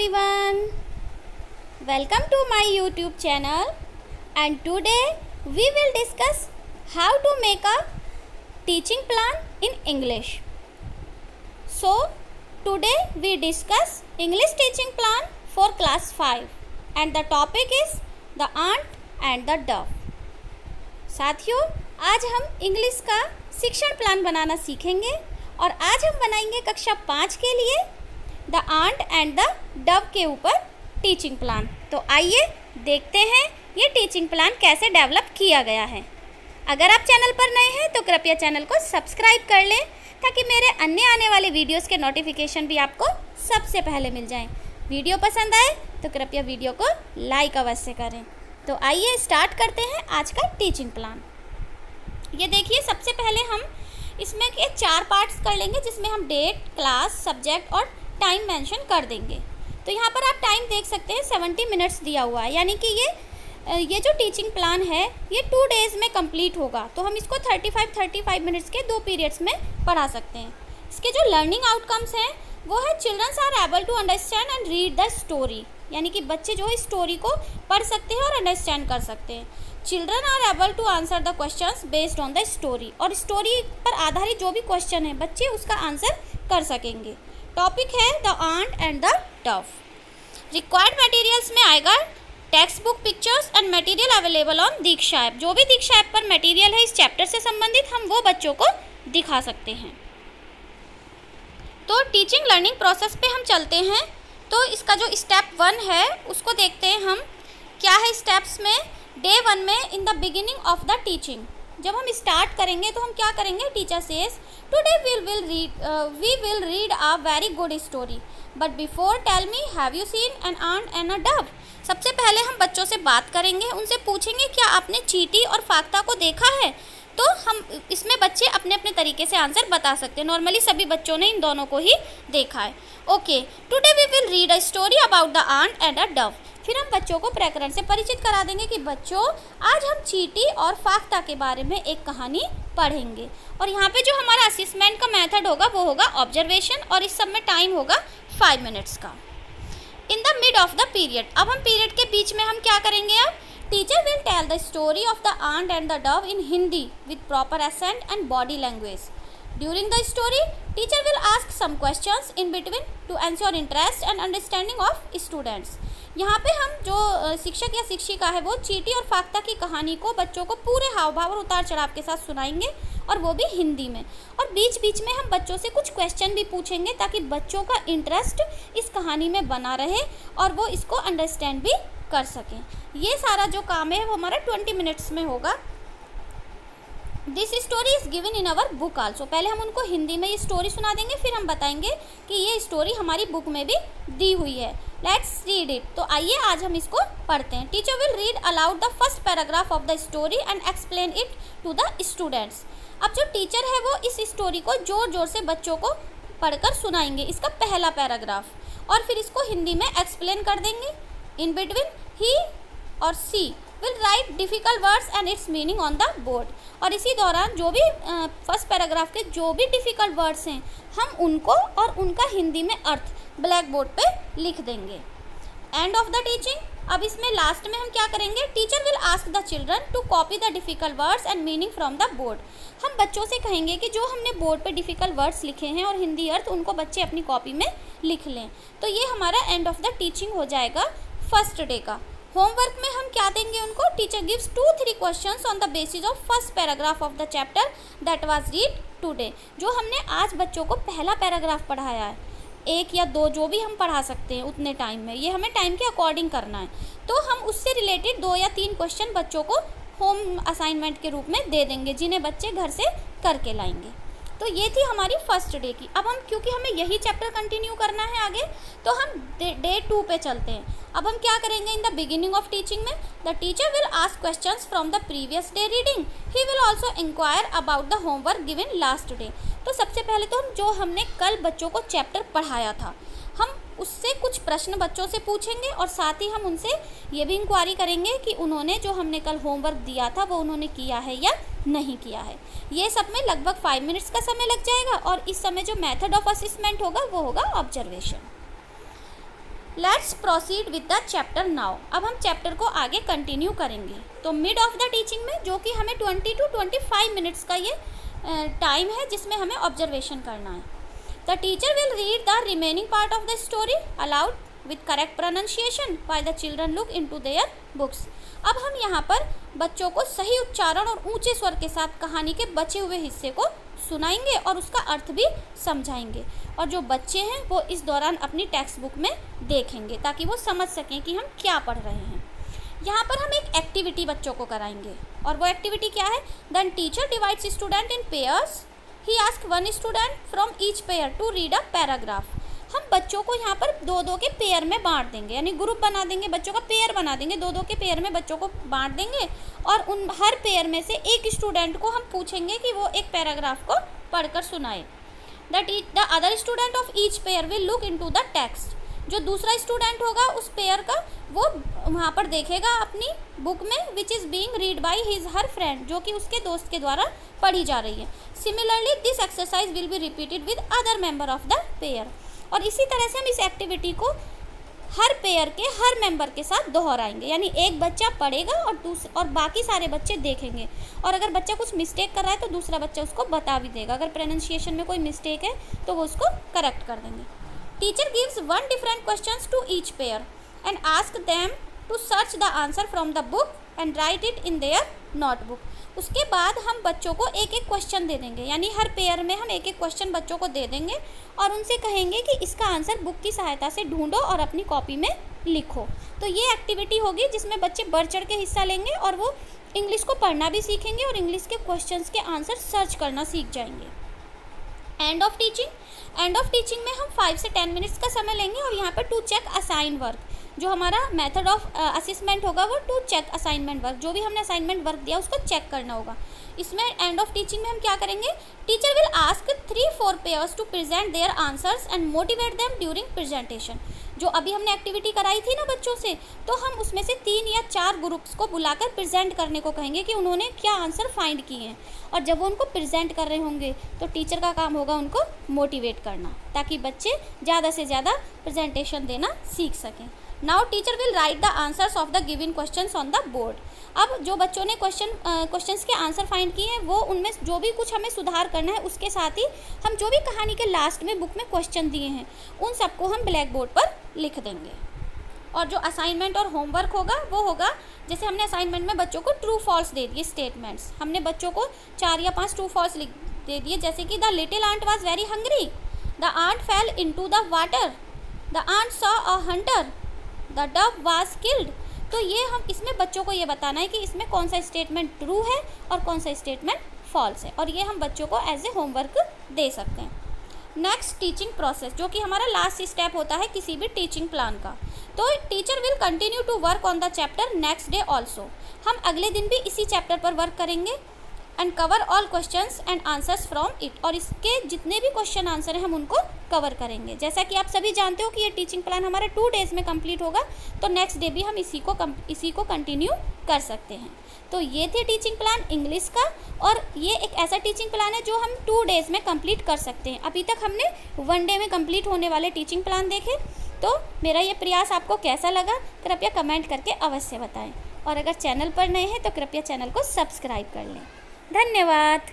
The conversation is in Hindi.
everyone, welcome to my YouTube channel and today we will discuss how to make a teaching plan in English. So today we discuss English teaching plan for class 5 and the topic is the ant and the dove. साथियों, आज हम इंग्लिश का शिक्षण प्लान बनाना सीखेंगे और आज हम बनाएंगे कक्षा 5 के लिए the ant and the dove के ऊपर टीचिंग प्लान। तो आइए देखते हैं ये टीचिंग प्लान कैसे डेवलप किया गया है। अगर आप चैनल पर नए हैं तो कृपया चैनल को सब्सक्राइब कर लें ताकि मेरे अन्य आने वाले वीडियोस के नोटिफिकेशन भी आपको सबसे पहले मिल जाएं। वीडियो पसंद आए तो कृपया वीडियो को लाइक अवश्य करें। तो आइए स्टार्ट करते हैं आज का टीचिंग प्लान। ये देखिए, सबसे पहले हम इसमें के 4 पार्ट्स कर लेंगे जिसमें हम डेट, क्लास, सब्जेक्ट और टाइम मेंशन कर देंगे। तो यहाँ पर आप टाइम देख सकते हैं 70 मिनट्स दिया हुआ है, यानी कि ये जो टीचिंग प्लान है ये 2 डेज़ में कंप्लीट होगा। तो हम इसको 35 मिनट्स के 2 पीरियड्स में पढ़ा सकते हैं। इसके जो लर्निंग आउटकम्स हैं वो है childrens are able to understand and read the story, यानी कि बच्चे जो है स्टोरी को पढ़ सकते हैं और अंडरस्टैंड कर सकते हैं। Children are able to answer the questions based on the story, और स्टोरी पर आधारित जो भी क्वेश्चन है बच्चे उसका आंसर कर सकेंगे। टॉपिक है the ant and the dove. Required materials में आएगा text book, pictures and material available on Diksha app. जो भी दीक्षा ऐप पर मटेरियल है इस चैप्टर से संबंधित हम वो बच्चों को दिखा सकते हैं। तो टीचिंग लर्निंग प्रोसेस पे हम चलते हैं। तो इसका जो स्टेप 1 है उसको देखते हैं हम क्या है स्टेप्स में। डे 1 में in the beginning of the teaching, जब हम स्टार्ट करेंगे तो हम क्या करेंगे। Teacher says today we will read a very good story, but before tell me have you seen an ant and a dove. सबसे पहले हम बच्चों से बात करेंगे, उनसे पूछेंगे क्या आपने चींटी और फाख्ता को देखा है। तो हम इसमें बच्चे अपने अपने तरीके से आंसर बता सकते हैं। नॉर्मली सभी बच्चों ने इन दोनों को ही देखा है। Okay, today we will read a story about the ant and a dove. फिर हम बच्चों को प्रकरण से परिचित करा देंगे कि बच्चों आज हम चींटी और फाख्ता के बारे में एक कहानी पढ़ेंगे। और यहाँ पे जो हमारा असेसमेंट का मेथड होगा वो होगा ऑब्जर्वेशन, और इस सब में टाइम होगा 5 मिनट्स का। In the mid of the period, अब हम पीरियड के बीच में हम क्या करेंगे। अब teacher will tell the story of the ant and the dove in Hindi with proper accent and body language. During the story, teacher will ask some questions in between to ensure interest and understanding of students. यहाँ पे हम जो शिक्षक या शिक्षिका है वो चींटी और फाख्ता की कहानी को बच्चों को पूरे हाव भाव और उतार चढ़ाव के साथ सुनाएंगे, और वो भी हिंदी में। और बीच बीच में हम बच्चों से कुछ क्वेश्चन भी पूछेंगे ताकि बच्चों का इंटरेस्ट इस कहानी में बना रहे और वो इसको अंडरस्टैंड भी कर सकें। ये सारा जो काम है वो हमारा 20 मिनट्स में होगा। This story is given in our book also. पहले हम उनको हिंदी में ये स्टोरी सुना देंगे, फिर हम बताएंगे कि ये स्टोरी हमारी बुक में भी दी हुई है। Let's read it. तो आइए आज हम इसको पढ़ते हैं। Teacher will read aloud the first paragraph of the story and explain it to the students. अब जो टीचर है वो इस स्टोरी को जोर जोर से बच्चों को पढ़कर सुनाएंगे, इसका पहला पैराग्राफ, और फिर इसको हिंदी में एक्सप्लेन कर देंगे। इन बिटवीन ही और she will write difficult words and its meaning on the board. और इसी दौरान जो भी फर्स्ट पैराग्राफ के जो भी डिफ़िकल्ट वर्ड्स हैं हम उनको और उनका हिंदी में अर्थ ब्लैक बोर्ड पे लिख देंगे। एंड ऑफ द टीचिंग, अब इसमें लास्ट में हम क्या करेंगे। Teacher will ask the children to copy the difficult words and meaning from the board. हम बच्चों से कहेंगे कि जो हमने बोर्ड पे डिफ़िकल्ट वर्ड्स लिखे हैं और हिंदी अर्थ उनको बच्चे अपनी कॉपी में लिख लें। तो ये हमारा एंड ऑफ द टीचिंग हो जाएगा फर्स्ट डे का। होमवर्क में हम क्या देंगे उनको। Teacher gives 2-3 questions on the basis of first paragraph of the chapter that was read today. जो हमने आज बच्चों को पहला पैराग्राफ पढ़ाया है, 1 या 2 जो भी हम पढ़ा सकते हैं उतने टाइम में, ये हमें टाइम के अकॉर्डिंग करना है। तो हम उससे रिलेटेड 2 या 3 क्वेश्चन बच्चों को होम असाइनमेंट के रूप में दे देंगे जिन्हें बच्चे घर से करके लाएंगे। तो ये थी हमारी फर्स्ट डे की। अब हम क्योंकि हमें यही चैप्टर कंटिन्यू करना है आगे, तो हम डे 2 पे चलते हैं। अब हम क्या करेंगे। In the beginning of teaching में the teacher will ask questions from the previous day reading. He will also inquire about the homework given last day. तो सबसे पहले तो हम जो हमने कल बच्चों को चैप्टर पढ़ाया था हम उससे कुछ प्रश्न बच्चों से पूछेंगे, और साथ ही हम उनसे ये भी इंक्वायरी करेंगे कि उन्होंने जो हमने कल होमवर्क दिया था वो उन्होंने किया है या नहीं किया है। ये सब में लगभग 5 मिनट्स का समय लग जाएगा, और इस समय जो मेथड ऑफ असेसमेंट होगा वो होगा observation. Let's proceed with the chapter now. अब हम चैप्टर को आगे कंटिन्यू करेंगे। तो मिड ऑफ द टीचिंग में, जो कि हमें 20 to 25 मिनट्स का ये टाइम है जिसमें हमें ऑब्जर्वेशन करना है। The teacher will read the remaining part of the story allowed with correct pronunciation while the children look into their books. अब हम यहाँ पर बच्चों को सही उच्चारण और ऊंचे स्वर के साथ कहानी के बचे हुए हिस्से को सुनाएंगे और उसका अर्थ भी समझाएंगे, और जो बच्चे हैं वो इस दौरान अपनी टेक्स्ट बुक में देखेंगे ताकि वो समझ सकें कि हम क्या पढ़ रहे हैं। यहाँ पर हम एक एक्टिविटी बच्चों को कराएंगे, और वो एक्टिविटी क्या है? Then teacher divides student in pairs. He ask one student from each pair to read a paragraph. हम बच्चों को यहाँ पर दो दो के पेयर में बांट देंगे, यानी ग्रुप बना देंगे, बच्चों का पेयर बना देंगे, दो दो के पेयर में बच्चों को बांट देंगे, और उन हर पेयर में से एक स्टूडेंट को हम पूछेंगे कि वो एक पैराग्राफ को पढ़कर सुनाए। The other student of each pair will look into the text. जो दूसरा स्टूडेंट होगा उस पेयर का, वो वहाँ पर देखेगा अपनी बुक में, which is being read by his her friend, जो कि उसके दोस्त के द्वारा पढ़ी जा रही है। Similarly this exercise will be repeated with other member of the pair. और इसी तरह से हम इस एक्टिविटी को हर पेयर के हर मेंबर के साथ दोहराएंगे, यानी एक बच्चा पढ़ेगा और बाकी सारे बच्चे देखेंगे, और अगर बच्चा कुछ मिस्टेक कर रहा है तो दूसरा बच्चा उसको बता भी देगा। अगर प्रोनाउंसिएशन में कोई मिस्टेक है तो वो उसको करेक्ट कर देंगे। Teacher gives one different questions to each pair and ask them to search the answer from the book and write it in their notebook. उसके बाद हम बच्चों को एक एक क्वेश्चन दे देंगे, यानी हर पेयर में हम एक एक क्वेश्चन बच्चों को दे देंगे और उनसे कहेंगे कि इसका आंसर बुक की सहायता से ढूंढो और अपनी कॉपी में लिखो। तो ये एक्टिविटी होगी जिसमें बच्चे बढ़ चढ़ के हिस्सा लेंगे और वो इंग्लिश को पढ़ना भी सीखेंगे और इंग्लिश के क्वेश्चंस के आंसर सर्च करना सीख जाएंगे। एंड ऑफ टीचिंग में हम 5 से 10 मिनट्स का समय लेंगे, और यहाँ पर टू चेक असाइन वर्क, जो हमारा मेथड ऑफ असेसमेंट होगा वो टू चेक असाइनमेंट वर्क। जो भी हमने असाइनमेंट वर्क दिया उसको चेक करना होगा। इसमें एंड ऑफ टीचिंग में हम क्या करेंगे? Teacher will ask 3-4 pairs to present their answers and motivate them during presentation. जो अभी हमने एक्टिविटी कराई थी ना बच्चों से, तो हम उसमें से 3 या 4 ग्रुप्स को बुलाकर प्रेजेंट करने को कहेंगे कि उन्होंने क्या आंसर फाइंड किए हैं, और जब वो उनको प्रेजेंट कर रहे होंगे तो टीचर का काम होगा उनको मोटिवेट करना, ताकि बच्चे ज़्यादा से ज़्यादा प्रेजेंटेशन देना सीख सकें। Now teacher will write the answers of the given questions on the board. अब जो बच्चों ने क्वेश्चंस के आंसर फाइंड किए हैं, वो उनमें जो भी कुछ हमें सुधार करना है, उसके साथ ही हम जो भी कहानी के लास्ट में बुक में क्वेश्चन दिए हैं उन सबको हम ब्लैक बोर्ड पर लिख देंगे। और जो असाइनमेंट और होमवर्क होगा वो होगा, जैसे हमने असाइनमेंट में बच्चों को ट्रू फॉल्स दे दिए स्टेटमेंट्स, हमने बच्चों को 4 या 5 ट्रू फॉल्स दे दिए, जैसे कि the little ant was very hungry, the ant fell into the water, the ant saw a hunter, the dove was killed. तो ये हम इसमें बच्चों को ये बताना है कि इसमें कौन सा स्टेटमेंट ट्रू है और कौन सा स्टेटमेंट फॉल्स है, और ये हम बच्चों को एज ए होमवर्क दे सकते हैं। नेक्स्ट टीचिंग प्रोसेस, जो कि हमारा लास्ट स्टेप होता है किसी भी टीचिंग प्लान का। तो teacher will continue to work on the chapter next day also. हम अगले दिन भी इसी चैप्टर पर वर्क करेंगे and cover all questions and answers from it, और इसके जितने भी क्वेश्चन आंसर हैं हम उनको कवर करेंगे। जैसा कि आप सभी जानते हो कि ये टीचिंग प्लान हमारा 2 डेज़ में कंप्लीट होगा, तो नेक्स्ट डे भी हम इसी को कंटिन्यू कर सकते हैं। तो ये थे टीचिंग प्लान इंग्लिश का, और ये एक ऐसा टीचिंग प्लान है जो हम 2 डेज़ में कंप्लीट कर सकते हैं। अभी तक हमने 1 डे में कंप्लीट होने वाले टीचिंग प्लान देखे। तो मेरा ये प्रयास आपको कैसा लगा कृपया कमेंट करके अवश्य बताएं, और अगर चैनल पर नए हैं तो कृपया चैनल को सब्सक्राइब कर लें। धन्यवाद।